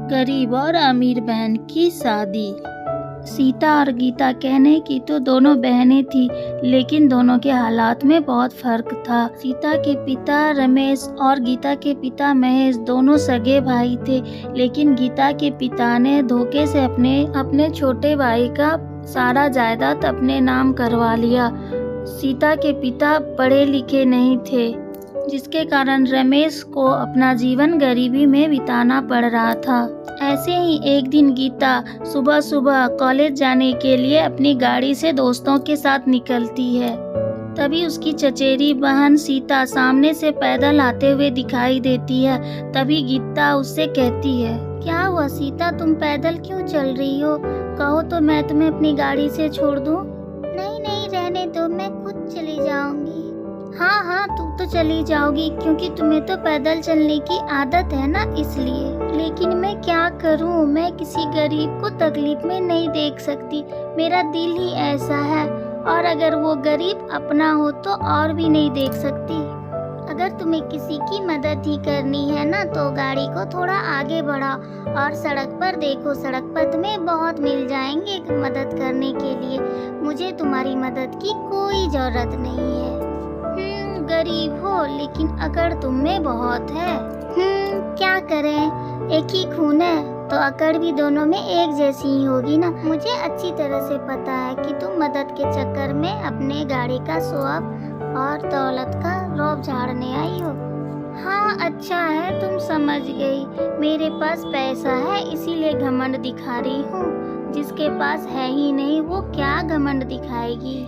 गरीब और अमीर बहन की शादी। सीता और गीता कहने की तो दोनों बहनें थी, लेकिन दोनों के हालात में बहुत फर्क था। सीता के पिता रमेश और गीता के पिता महेश दोनों सगे भाई थे, लेकिन गीता के पिता ने धोखे से अपने छोटे भाई का सारा जायदाद अपने नाम करवा लिया। सीता के पिता पढ़े लिखे नहीं थे, जिसके कारण रमेश को अपना जीवन गरीबी में बिताना पड़ रहा था। ऐसे ही एक दिन गीता सुबह सुबह कॉलेज जाने के लिए अपनी गाड़ी से दोस्तों के साथ निकलती है। तभी उसकी चचेरी बहन सीता सामने से पैदल आते हुए दिखाई देती है। तभी गीता उससे कहती है, क्या हुआ सीता, तुम पैदल क्यों चल रही हो? कहो तो मैं तुम्हें अपनी गाड़ी से छोड़ दूं? नहीं नहीं, रहने दो, मैं खुद चली जाऊंगी। हाँ हाँ, तू तो चली जाओगी, क्योंकि तुम्हें तो पैदल चलने की आदत है ना, इसलिए। लेकिन मैं क्या करूँ, मैं किसी गरीब को तकलीफ में नहीं देख सकती, मेरा दिल ही ऐसा है। और अगर वो गरीब अपना हो तो और भी नहीं देख सकती। अगर तुम्हें किसी की मदद ही करनी है ना, तो गाड़ी को थोड़ा आगे बढ़ाओ और सड़क पर देखो, सड़क पर तुम्हें बहुत मिल जाएंगे मदद करने के लिए। मुझे तुम्हारी मदद की कोई जरूरत नहीं है। गरीब हो, लेकिन अकड़ तुम में बहुत है। क्या करें, एक ही खून है तो अकड़ भी दोनों में एक जैसी ही होगी ना। मुझे अच्छी तरह से पता है कि तुम मदद के चक्कर में अपने गाड़ी का शौक और दौलत का रौब झाड़ने आई हो। हाँ, अच्छा है तुम समझ गई। मेरे पास पैसा है, इसीलिए घमंड दिखा रही हूँ। जिसके पास है ही नहीं, वो क्या घमंड दिखाएगी।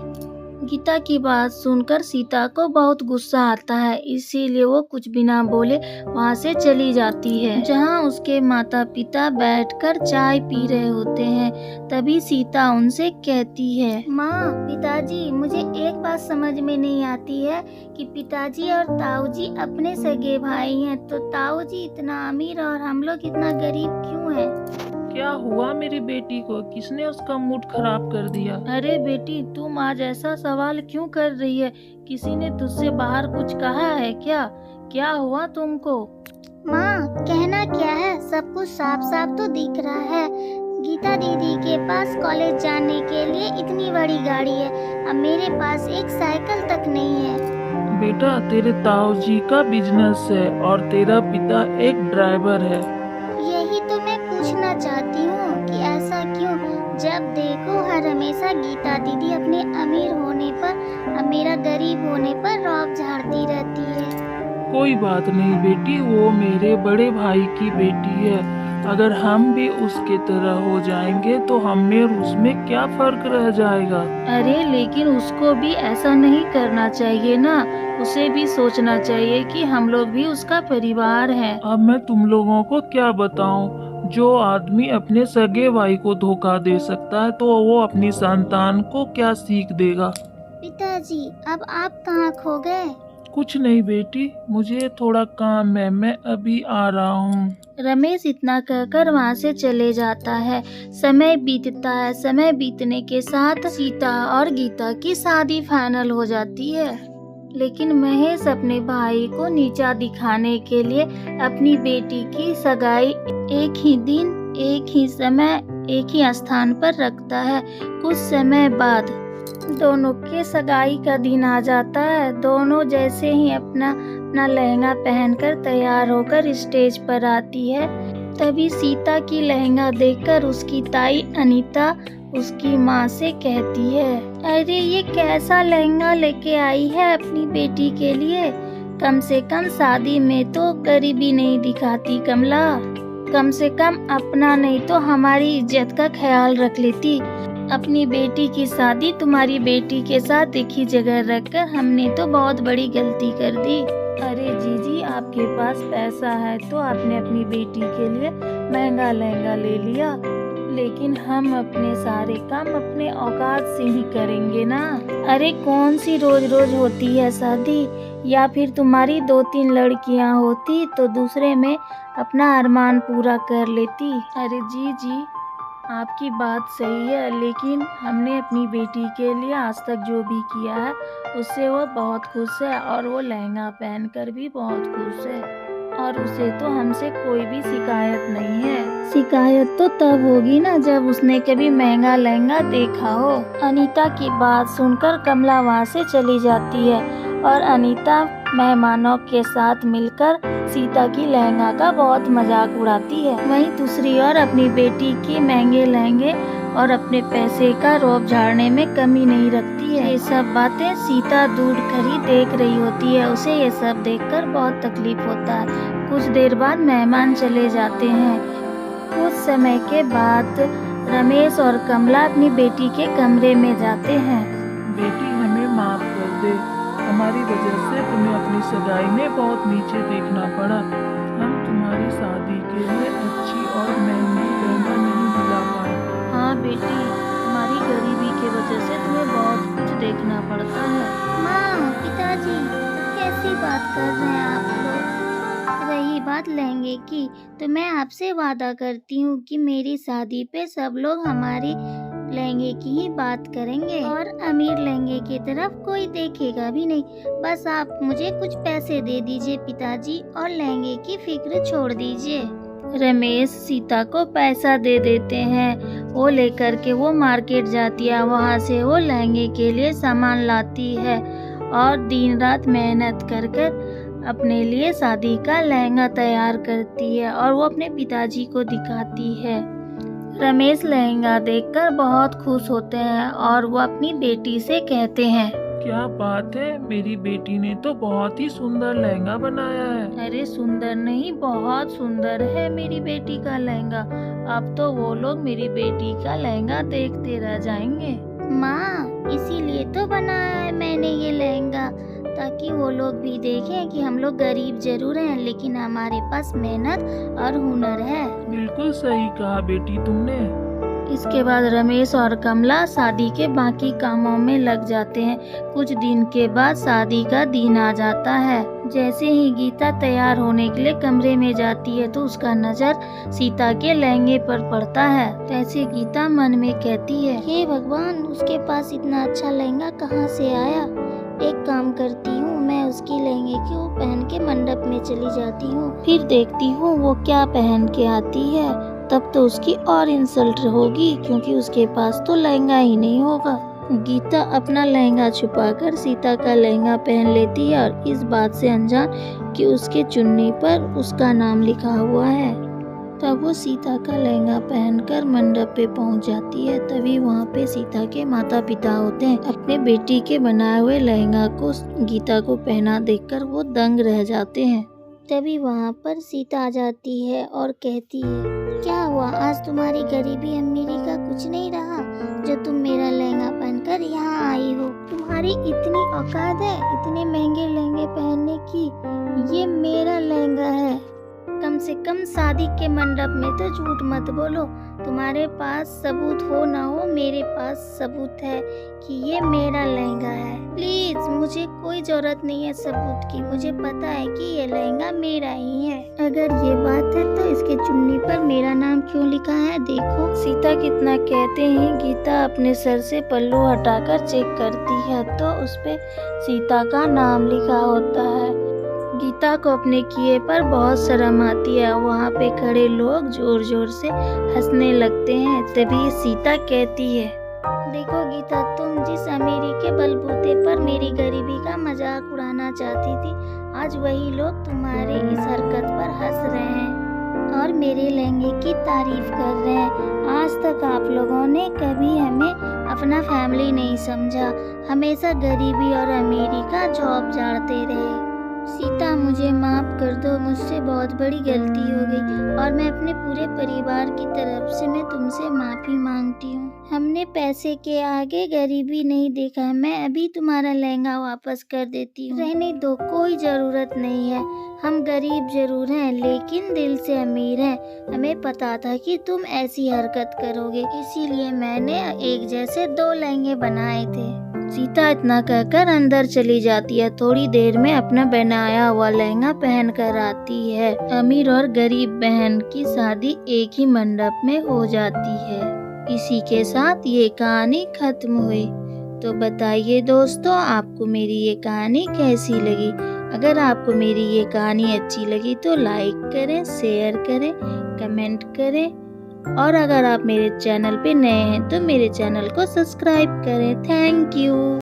गीता की बात सुनकर सीता को बहुत गुस्सा आता है, इसीलिए वो कुछ बिना बोले वहाँ से चली जाती है, जहाँ उसके माता पिता बैठकर चाय पी रहे होते हैं। तभी सीता उनसे कहती है, माँ, पिताजी, मुझे एक बात समझ में नहीं आती है कि पिताजी और ताऊजी अपने सगे भाई हैं, तो ताऊजी इतना अमीर और हम लोग इतना गरीब क्यों हैं? क्या हुआ मेरी बेटी को? किसने उसका मूड खराब कर दिया? अरे बेटी, तुम आज ऐसा सवाल क्यों कर रही है? किसी ने तुझसे बाहर कुछ कहा है क्या? क्या हुआ तुमको? माँ, कहना क्या है, सब कुछ साफ साफ तो दिख रहा है। गीता दीदी के पास कॉलेज जाने के लिए इतनी बड़ी गाड़ी है, अब मेरे पास एक साइकिल तक नहीं है। बेटा, तेरे ताऊजी का बिजनेस है और तेरा पिता एक ड्राइवर है। यही तो मैं पूछना चाहती हूँ कि ऐसा क्यों? जब देखो हर हमेशा गीता दीदी अपने अमीर होने पर और मेरा गरीब होने पर रौब झाड़ती रहती है। कोई बात नहीं बेटी, वो मेरे बड़े भाई की बेटी है। अगर हम भी उसके तरह हो जाएंगे तो हमें और उसमें क्या फर्क रह जाएगा। अरे लेकिन उसको भी ऐसा नहीं करना चाहिए ना, उसे भी सोचना चाहिए कि हम लोग भी उसका परिवार है। अब मैं तुम लोगों को क्या बताऊं, जो आदमी अपने सगे भाई को धोखा दे सकता है तो वो अपनी संतान को क्या सीख देगा। पिताजी, अब आप कहाँ खो गए? कुछ नहीं बेटी, मुझे थोड़ा काम है, मैं अभी आ रहा हूँ। रमेश इतना कहकर वहाँ से चले जाता है। समय बीतता है। समय बीतने के साथ सीता और गीता की शादी फाइनल हो जाती है, लेकिन महेश अपने भाई को नीचा दिखाने के लिए अपनी बेटी की सगाई एक ही दिन, एक ही समय, एक ही स्थान पर रखता है। कुछ समय बाद दोनों के सगाई का दिन आ जाता है। दोनों जैसे ही अपना लहंगा पहनकर तैयार होकर स्टेज पर आती है, तभी सीता की लहंगा देखकर उसकी ताई अनीता उसकी माँ से कहती है, अरे ये कैसा लहंगा लेके आई है अपनी बेटी के लिए? कम से कम शादी में तो गरीबी नहीं दिखाती कमला। कम से कम अपना नहीं तो हमारी इज्जत का ख्याल रख लेती। अपनी बेटी की शादी तुम्हारी बेटी के साथ एक ही जगह रखकर हमने तो बहुत बड़ी गलती कर दी। अरे जीजी, आपके पास पैसा है तो आपने अपनी बेटी के लिए महंगा लहंगा ले लिया, लेकिन हम अपने सारे काम अपने औकात से ही करेंगे ना। अरे कौन सी रोज रोज होती है शादी? या फिर तुम्हारी 2-3 लड़कियां होती तो दूसरे में अपना अरमान पूरा कर लेती। अरे जी, आपकी बात सही है, लेकिन हमने अपनी बेटी के लिए आज तक जो भी किया है उससे वो बहुत खुश है और वो लहंगा पहनकर भी बहुत खुश है। और उसे तो हमसे कोई भी शिकायत नहीं है। शिकायत तो तब होगी ना जब उसने कभी महंगा लहंगा देखा हो। अनीता की बात सुनकर कमला वहाँ से चली जाती है और अनीता मेहमानों के साथ मिलकर सीता की लहंगा का बहुत मजाक उड़ाती है। वहीं दूसरी ओर अपनी बेटी के महंगे लहंगे और अपने पैसे का रौब झाड़ने में कमी नहीं रखती है। ये सब बातें सीता दूर कर ही देख रही होती है। उसे ये सब देखकर बहुत तकलीफ होता है। कुछ देर बाद मेहमान चले जाते हैं। कुछ समय के बाद रमेश और कमला अपनी बेटी के कमरे में जाते हैं। बेटी, हमें माफ कर दे। हमारी वजह से तुम्हें अपनी सगाई में बहुत नीचे देखना पड़ा। हम तुम्हारी शादी के लिए अच्छी और महंगी लहंगा नहीं दिला पाए। हाँ बेटी, हमारी गरीबी की वजह से तुम्हें बहुत कुछ देखना पड़ता है। माँ, पिताजी, कैसी बात कर रहे हैं आप लोग? रही बात लहंगे की, तो मैं आपसे वादा करती हूँ कि मेरी शादी पे सब लोग हमारी लहंगे की ही बात करेंगे और अमीर लहंगे की तरफ कोई देखेगा भी नहीं। बस आप मुझे कुछ पैसे दे दीजिए पिताजी और लहंगे की फिक्र छोड़ दीजिए। रमेश सीता को पैसा दे देते हैं। वो लेकर के वो मार्केट जाती है। वहाँ से वो लहंगे के लिए सामान लाती है और दिन रात मेहनत कर कर अपने लिए शादी का लहंगा तैयार करती है और वो अपने पिताजी को दिखाती है। रमेश लहंगा देखकर बहुत खुश होते हैं और वो अपनी बेटी से कहते हैं, क्या बात है, मेरी बेटी ने तो बहुत ही सुंदर लहंगा बनाया है। अरे सुंदर नहीं, बहुत सुंदर है मेरी बेटी का लहंगा। अब तो वो लोग मेरी बेटी का लहंगा देखते रह जाएंगे। माँ, इसीलिए तो बनाया है मैंने ये लहंगा, ताकि वो लोग भी देखें कि हम लोग गरीब जरूर हैं लेकिन हमारे पास मेहनत और हुनर है। बिल्कुल सही कहा बेटी तुमने। इसके बाद रमेश और कमला शादी के बाकी कामों में लग जाते हैं। कुछ दिन के बाद शादी का दिन आ जाता है। जैसे ही गीता तैयार होने के लिए कमरे में जाती है तो उसका नजर सीता के लहंगे पर पड़ता है। तैसे गीता मन में कहती है, हे भगवान, उसके पास इतना अच्छा लहंगा कहाँ से आया। एक काम करती हूँ, मैं उसकी लहंगे को पहन के मंडप में चली जाती हूँ, फिर देखती हूँ वो क्या पहन के आती है। तब तो उसकी और इंसल्ट होगी क्योंकि उसके पास तो लहंगा ही नहीं होगा। गीता अपना लहंगा छुपाकर सीता का लहंगा पहन लेती है और इस बात से अनजान कि उसके चुन्नी पर उसका नाम लिखा हुआ है। तब वो सीता का लहंगा पहनकर मंडप पे पहुंच जाती है। तभी वहाँ पे सीता के माता पिता होते हैं। अपने बेटी के बनाए हुए लहंगा को गीता को पहना देखकर वो दंग रह जाते हैं। तभी वहाँ पर सीता आ जाती है और कहती है, क्या हुआ, आज तुम्हारी गरीबी अमीरी का कुछ नहीं रहा जो तुम मेरा लहंगा पहनकर यहाँ आई हो। तुम्हारी इतनी औकात है इतने महंगे लहंगे पहनने की। ये मेरा लहंगा है। कम से कम शादी के मंडप में तो झूठ मत बोलो। तुम्हारे पास सबूत हो ना हो, मेरे पास सबूत है कि ये मेरा लहंगा है। प्लीज, मुझे कोई जरूरत नहीं है सबूत की। मुझे पता है कि ये लहंगा मेरा ही है। अगर ये बात है तो इसके चुन्नी पर मेरा नाम क्यों लिखा है, देखो। सीता कितना कहते ही गीता अपने सर से पल्लू हटाकर चेक करती है तो उस पे सीता का नाम लिखा होता है। गीता को अपने किए पर बहुत शर्म आती है। वहाँ पे खड़े लोग जोर जोर से हंसने लगते हैं। तभी सीता कहती है, देखो गीता, तुम जिस अमीरी के बलबूते पर मेरी गरीबी का मजाक उड़ाना चाहती थी, आज वही लोग तुम्हारे इस हरकत पर हंस रहे हैं और मेरे लहंगे की तारीफ कर रहे हैं। आज तक आप लोगों ने कभी हमें अपना फैमिली नहीं समझा, हमेशा गरीबी और अमीरी का जॉब झाड़ते रहे। सीता, मुझे माफ कर दो, मुझसे बहुत बड़ी गलती हो गई और मैं अपने पूरे परिवार की तरफ से मैं तुमसे माफी मांगती हूँ। हमने पैसे के आगे गरीबी नहीं देखा। मैं अभी तुम्हारा लहंगा वापस कर देती हूँ। रहने दो, कोई जरूरत नहीं है। हम गरीब जरूर हैं लेकिन दिल से अमीर हैं। हमें पता था कि तुम ऐसी हरकत करोगे, इसीलिए मैंने एक जैसे 2 लहंगे बनाए थे। सीता इतना कहकर अंदर चली जाती है। थोड़ी देर में अपना बनाया हुआ लहंगा पहन कर आती है। अमीर और गरीब बहन की शादी एक ही मंडप में हो जाती है। इसी के साथ ये कहानी खत्म हुई। तो बताइए दोस्तों, आपको मेरी ये कहानी कैसी लगी। अगर आपको मेरी ये कहानी अच्छी लगी तो लाइक करें, शेयर करें, कमेंट करें और अगर आप मेरे चैनल पे नए हैं तो मेरे चैनल को सब्सक्राइब करें। Thank you.